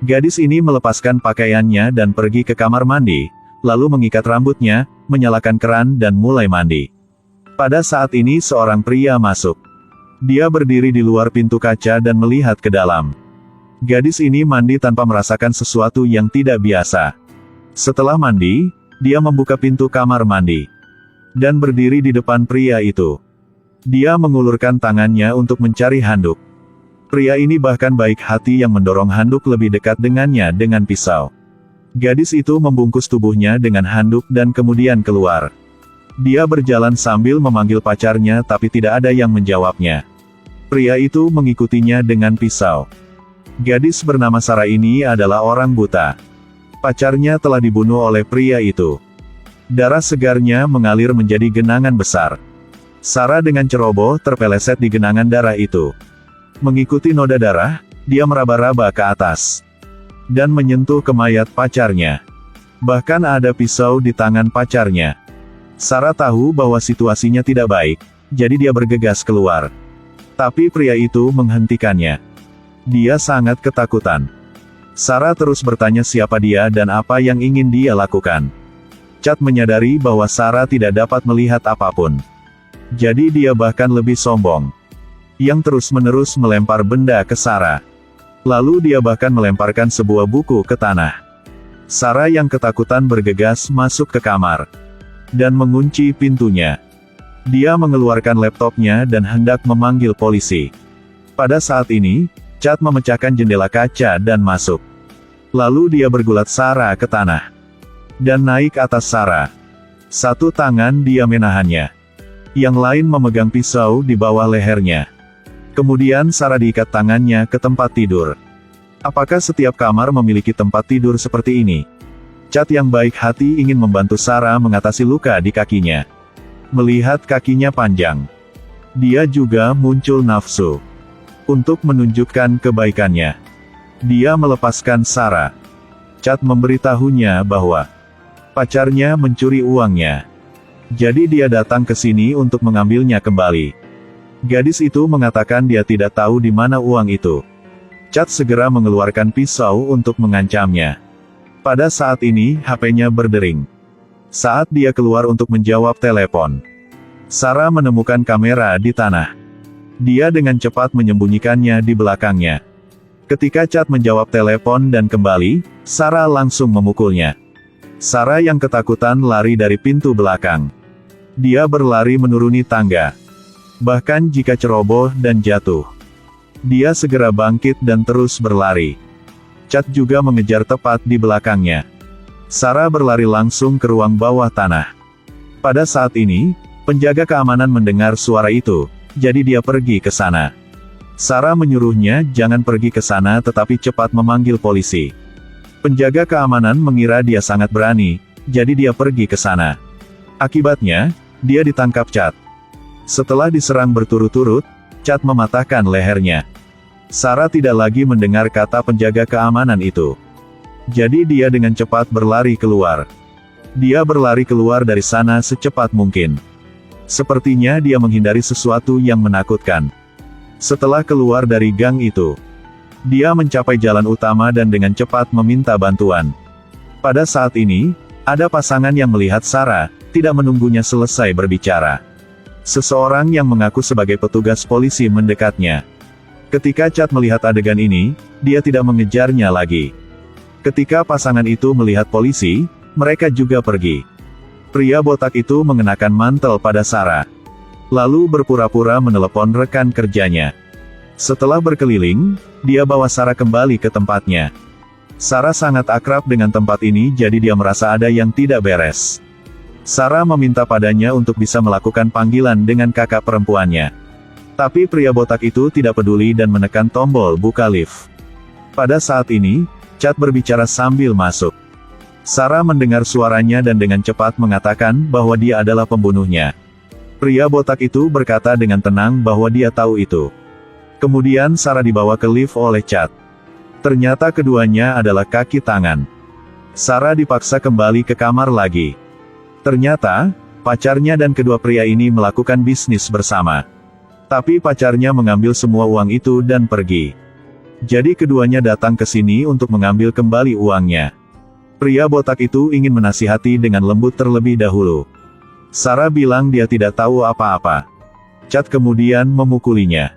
Gadis ini melepaskan pakaiannya dan pergi ke kamar mandi, lalu mengikat rambutnya, menyalakan keran dan mulai mandi. Pada saat ini seorang pria masuk. Dia berdiri di luar pintu kaca dan melihat ke dalam. Gadis ini mandi tanpa merasakan sesuatu yang tidak biasa. Setelah mandi, dia membuka pintu kamar mandi dan berdiri di depan pria itu. Dia mengulurkan tangannya untuk mencari handuk. Pria ini bahkan baik hati yang mendorong handuk lebih dekat dengannya dengan pisau. Gadis itu membungkus tubuhnya dengan handuk dan kemudian keluar. Dia berjalan sambil memanggil pacarnya tapi tidak ada yang menjawabnya. Pria itu mengikutinya dengan pisau. Gadis bernama Sarah ini adalah orang buta. Pacarnya telah dibunuh oleh pria itu. Darah segarnya mengalir menjadi genangan besar. Sarah dengan ceroboh terpeleset di genangan darah itu. Mengikuti noda darah, dia meraba-raba ke atas dan menyentuh ke mayat pacarnya. Bahkan ada pisau di tangan pacarnya. Sarah tahu bahwa situasinya tidak baik, jadi dia bergegas keluar. Tapi pria itu menghentikannya. Dia sangat ketakutan. Sarah terus bertanya siapa dia dan apa yang ingin dia lakukan. Chad menyadari bahwa Sarah tidak dapat melihat apapun. Jadi dia bahkan lebih sombong, yang terus-menerus melempar benda ke Sarah. Lalu dia bahkan melemparkan sebuah buku ke tanah. Sarah yang ketakutan bergegas masuk ke kamar dan mengunci pintunya. Dia mengeluarkan laptopnya dan hendak memanggil polisi. Pada saat ini, Chad memecahkan jendela kaca dan masuk. Lalu dia bergulat Sarah ke tanah dan naik atas Sarah. Satu tangan dia menahannya, yang lain memegang pisau di bawah lehernya. Kemudian Sarah diikat tangannya ke tempat tidur. Apakah setiap kamar memiliki tempat tidur seperti ini? Chad yang baik hati ingin membantu Sarah mengatasi luka di kakinya. Melihat kakinya panjang, dia juga muncul nafsu untuk menunjukkan kebaikannya. Dia melepaskan Sarah. Chad memberitahunya bahwa pacarnya mencuri uangnya. Jadi dia datang ke sini untuk mengambilnya kembali. Gadis itu mengatakan dia tidak tahu di mana uang itu. Chad segera mengeluarkan pisau untuk mengancamnya. Pada saat ini, HP-nya berdering. Saat dia keluar untuk menjawab telepon, Sarah menemukan kamera di tanah. Dia dengan cepat menyembunyikannya di belakangnya. Ketika Chad menjawab telepon dan kembali, Sarah langsung memukulnya. Sarah yang ketakutan lari dari pintu belakang. Dia berlari menuruni tangga. Bahkan jika ceroboh dan jatuh, dia segera bangkit dan terus berlari. Chad juga mengejar tepat di belakangnya. Sarah berlari langsung ke ruang bawah tanah. Pada saat ini, penjaga keamanan mendengar suara itu, jadi dia pergi ke sana. Sarah menyuruhnya jangan pergi ke sana tetapi cepat memanggil polisi. Penjaga keamanan mengira dia sangat berani, jadi dia pergi ke sana. Akibatnya, dia ditangkap Chad. Setelah diserang berturut-turut, Chad mematahkan lehernya. Sarah tidak lagi mendengar kata penjaga keamanan itu. Jadi dia dengan cepat berlari keluar. Dia berlari keluar dari sana secepat mungkin. Sepertinya dia menghindari sesuatu yang menakutkan. Setelah keluar dari gang itu, dia mencapai jalan utama dan dengan cepat meminta bantuan. Pada saat ini, ada pasangan yang melihat Sarah, tidak menunggunya selesai berbicara. Seseorang yang mengaku sebagai petugas polisi mendekatnya. Ketika Chad melihat adegan ini, dia tidak mengejarnya lagi. Ketika pasangan itu melihat polisi, mereka juga pergi. Pria botak itu mengenakan mantel pada Sarah, lalu berpura-pura menelepon rekan kerjanya. Setelah berkeliling, dia bawa Sarah kembali ke tempatnya. Sarah sangat akrab dengan tempat ini jadi dia merasa ada yang tidak beres. Sarah meminta padanya untuk bisa melakukan panggilan dengan kakak perempuannya. Tapi pria botak itu tidak peduli dan menekan tombol buka lift. Pada saat ini, Chad berbicara sambil masuk. Sarah mendengar suaranya dan dengan cepat mengatakan bahwa dia adalah pembunuhnya. Pria botak itu berkata dengan tenang bahwa dia tahu itu. Kemudian Sarah dibawa ke lift oleh Chad. Ternyata keduanya adalah kaki tangan. Sarah dipaksa kembali ke kamar lagi. Ternyata, pacarnya dan kedua pria ini melakukan bisnis bersama. Tapi pacarnya mengambil semua uang itu dan pergi. Jadi keduanya datang ke sini untuk mengambil kembali uangnya. Pria botak itu ingin menasihati dengan lembut terlebih dahulu. Sarah bilang dia tidak tahu apa-apa. Chad kemudian memukulinya.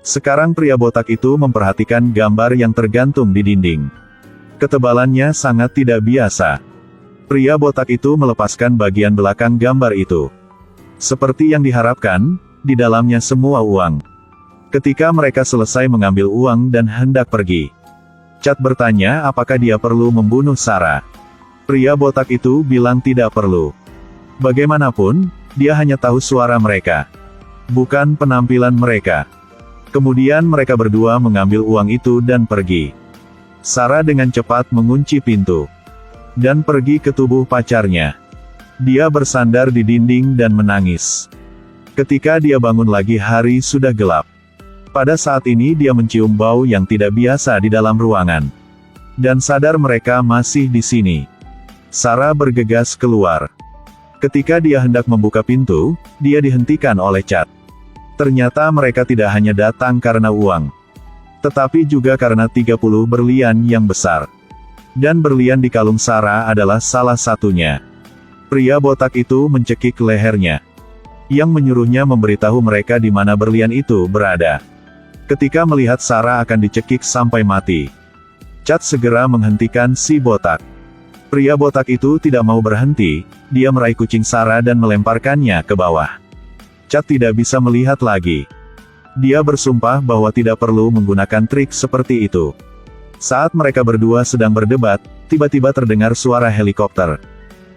Sekarang pria botak itu memperhatikan gambar yang tergantung di dinding. Ketebalannya sangat tidak biasa. Pria botak itu melepaskan bagian belakang gambar itu. Seperti yang diharapkan, di dalamnya semua uang. Ketika mereka selesai mengambil uang dan hendak pergi, Chad bertanya apakah dia perlu membunuh Sarah. Pria botak itu bilang tidak perlu. Bagaimanapun, dia hanya tahu suara mereka, bukan penampilan mereka. Kemudian mereka berdua mengambil uang itu dan pergi. Sarah dengan cepat mengunci pintu dan pergi ke tubuh pacarnya. Dia bersandar di dinding dan menangis. Ketika dia bangun lagi, hari sudah gelap. Pada saat ini dia mencium bau yang tidak biasa di dalam ruangan. Dan sadar mereka masih di sini. Sarah bergegas keluar. Ketika dia hendak membuka pintu, dia dihentikan oleh Chad. Ternyata mereka tidak hanya datang karena uang, tetapi juga karena 30 berlian yang besar. Dan berlian di kalung Sarah adalah salah satunya. Pria botak itu mencekik lehernya, yang menyuruhnya memberitahu mereka di mana berlian itu berada. Ketika melihat Sarah akan dicekik sampai mati, Chad segera menghentikan si botak. Pria botak itu tidak mau berhenti, dia meraih kucing Sarah dan melemparkannya ke bawah. Chad tidak bisa melihat lagi. Dia bersumpah bahwa tidak perlu menggunakan trik seperti itu. Saat mereka berdua sedang berdebat, tiba-tiba terdengar suara helikopter.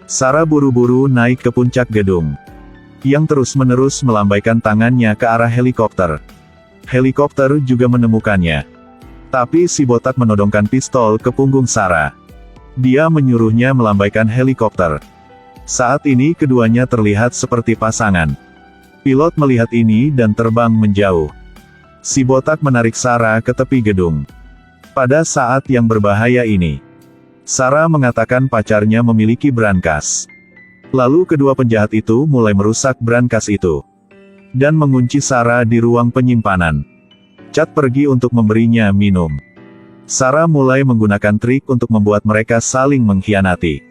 Sarah buru-buru naik ke puncak gedung, yang terus-menerus melambaikan tangannya ke arah helikopter. Helikopter juga menemukannya. Tapi si botak menodongkan pistol ke punggung Sarah. Dia menyuruhnya melambaikan helikopter. Saat ini keduanya terlihat seperti pasangan. Pilot melihat ini dan terbang menjauh. Si botak menarik Sarah ke tepi gedung. Pada saat yang berbahaya ini, Sarah mengatakan pacarnya memiliki brankas. Lalu kedua penjahat itu mulai merusak brankas itu dan mengunci Sarah di ruang penyimpanan. Chad pergi untuk memberinya minum. Sarah mulai menggunakan trik untuk membuat mereka saling mengkhianati.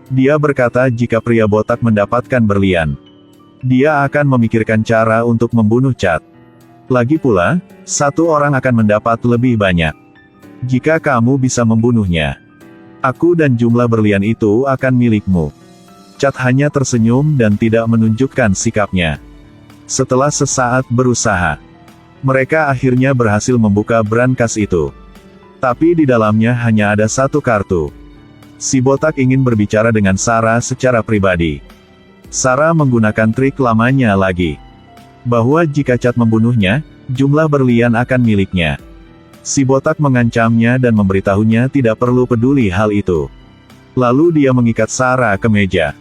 Dia berkata jika pria botak mendapatkan berlian, dia akan memikirkan cara untuk membunuh Chad. Lagi pula, satu orang akan mendapat lebih banyak jika kamu bisa membunuhnya. Aku dan jumlah berlian itu akan milikmu. Chad hanya tersenyum dan tidak menunjukkan sikapnya. Setelah sesaat berusaha, mereka akhirnya berhasil membuka brankas itu. Tapi di dalamnya hanya ada satu kartu. Si botak ingin berbicara dengan Sarah secara pribadi. Sarah menggunakan trik lamanya lagi, bahwa jika Chad membunuhnya, jumlah berlian akan miliknya. Si botak mengancamnya dan memberitahunya tidak perlu peduli hal itu. Lalu dia mengikat Sarah ke meja.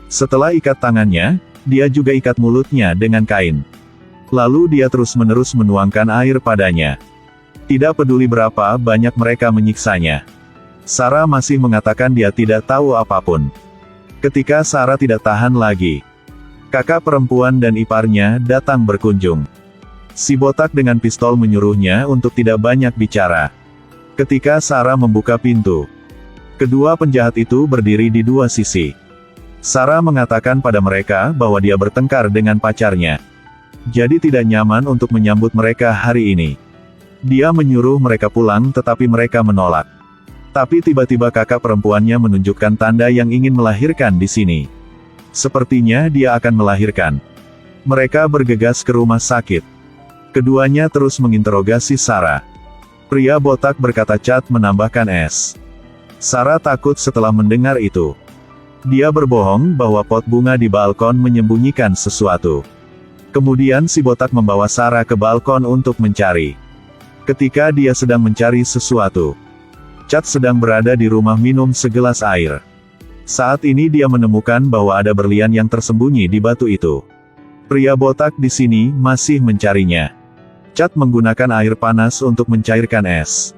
Setelah ikat tangannya, dia juga ikat mulutnya dengan kain. Lalu dia terus-menerus menuangkan air padanya. Tidak peduli berapa banyak mereka menyiksanya, Sarah masih mengatakan dia tidak tahu apapun. Ketika Sarah tidak tahan lagi, kakak perempuan dan iparnya datang berkunjung. Si botak dengan pistol menyuruhnya untuk tidak banyak bicara. Ketika Sarah membuka pintu, kedua penjahat itu berdiri di dua sisi. Sarah mengatakan pada mereka bahwa dia bertengkar dengan pacarnya, jadi tidak nyaman untuk menyambut mereka hari ini. Dia menyuruh mereka pulang tetapi mereka menolak. Tapi tiba-tiba kakak perempuannya menunjukkan tanda yang ingin melahirkan di sini. Sepertinya dia akan melahirkan. Mereka bergegas ke rumah sakit. Keduanya terus menginterogasi Sarah. Pria botak berkata Chad menambahkan es. Sarah takut setelah mendengar itu. Dia berbohong bahwa pot bunga di balkon menyembunyikan sesuatu. Kemudian si botak membawa Sarah ke balkon untuk mencari. Ketika dia sedang mencari sesuatu, Chad sedang berada di rumah minum segelas air. Saat ini dia menemukan bahwa ada berlian yang tersembunyi di batu itu. Pria botak di sini masih mencarinya. Chad menggunakan air panas untuk mencairkan es,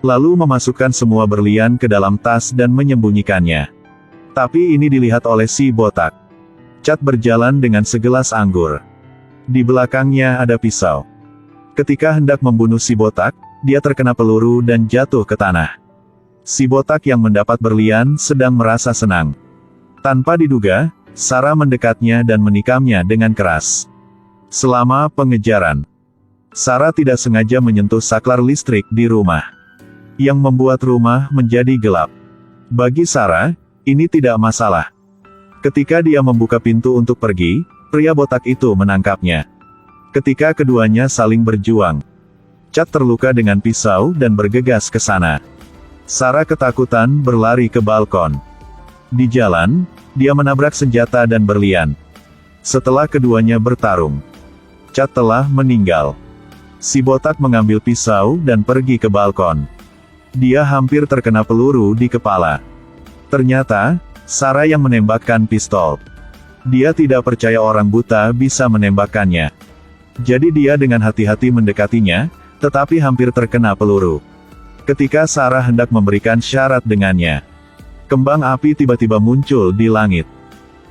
lalu memasukkan semua berlian ke dalam tas dan menyembunyikannya. Tapi ini dilihat oleh si botak. Chad berjalan dengan segelas anggur. Di belakangnya ada pisau. Ketika hendak membunuh si botak, dia terkena peluru dan jatuh ke tanah. Si botak yang mendapat berlian sedang merasa senang. Tanpa diduga, Sarah mendekatnya dan menikamnya dengan keras. Selama pengejaran, Sarah tidak sengaja menyentuh saklar listrik di rumah, yang membuat rumah menjadi gelap. Bagi Sarah, ini tidak masalah. Ketika dia membuka pintu untuk pergi, pria botak itu menangkapnya. Ketika keduanya saling berjuang, Chad terluka dengan pisau dan bergegas ke sana. Sarah ketakutan berlari ke balkon. Di jalan, dia menabrak senjata dan berlian. Setelah keduanya bertarung, Chad telah meninggal. Si botak mengambil pisau dan pergi ke balkon. Dia hampir terkena peluru di kepala. Ternyata, Sarah yang menembakkan pistol. Dia tidak percaya orang buta bisa menembakkannya. Jadi dia dengan hati-hati mendekatinya, tetapi hampir terkena peluru. Ketika Sarah hendak memberikan syarat dengannya, kembang api tiba-tiba muncul di langit.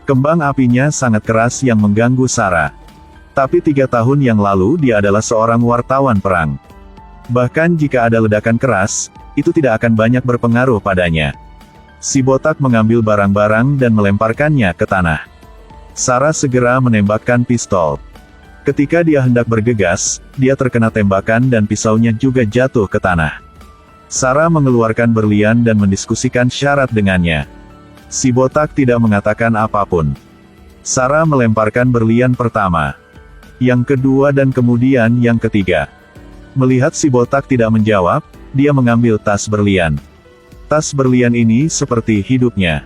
Kembang apinya sangat keras yang mengganggu Sarah. Tapi 3 tahun yang lalu dia adalah seorang wartawan perang. Bahkan jika ada ledakan keras, itu tidak akan banyak berpengaruh padanya. Si botak mengambil barang-barang dan melemparkannya ke tanah. Sarah segera menembakkan pistol. Ketika dia hendak bergegas, dia terkena tembakan dan pisaunya juga jatuh ke tanah. Sarah mengeluarkan berlian dan mendiskusikan syarat dengannya. Si botak tidak mengatakan apapun. Sarah melemparkan berlian pertama, yang kedua dan kemudian yang ketiga. Melihat si botak tidak menjawab, dia mengambil tas berlian. Tas berlian ini seperti hidupnya.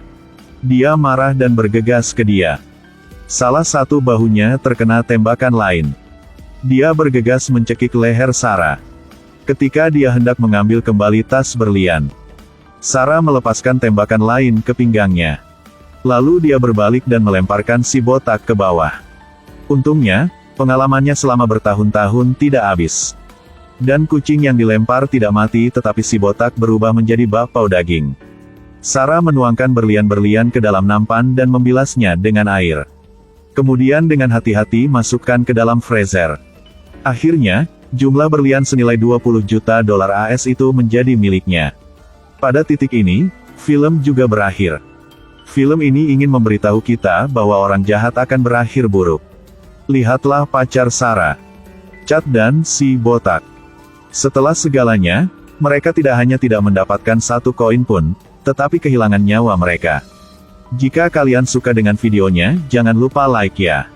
Dia marah dan bergegas ke dia. Salah satu bahunya terkena tembakan lain. Dia bergegas mencekik leher Sarah. Ketika dia hendak mengambil kembali tas berlian, Sarah melepaskan tembakan lain ke pinggangnya. Lalu dia berbalik dan melemparkan si botak ke bawah. Untungnya, pengalamannya selama bertahun-tahun tidak habis. Dan kucing yang dilempar tidak mati tetapi si botak berubah menjadi bapau daging. Sarah menuangkan berlian-berlian ke dalam nampan dan membilasnya dengan air. Kemudian dengan hati-hati masukkan ke dalam freezer. Akhirnya, jumlah berlian senilai 20 juta dolar AS itu menjadi miliknya. Pada titik ini, film juga berakhir. Film ini ingin memberitahu kita bahwa orang jahat akan berakhir buruk. Lihatlah pacar Sarah, Chad dan si botak. Setelah segalanya, mereka tidak hanya tidak mendapatkan satu koin pun, tetapi kehilangan nyawa mereka. Jika kalian suka dengan videonya, jangan lupa like ya.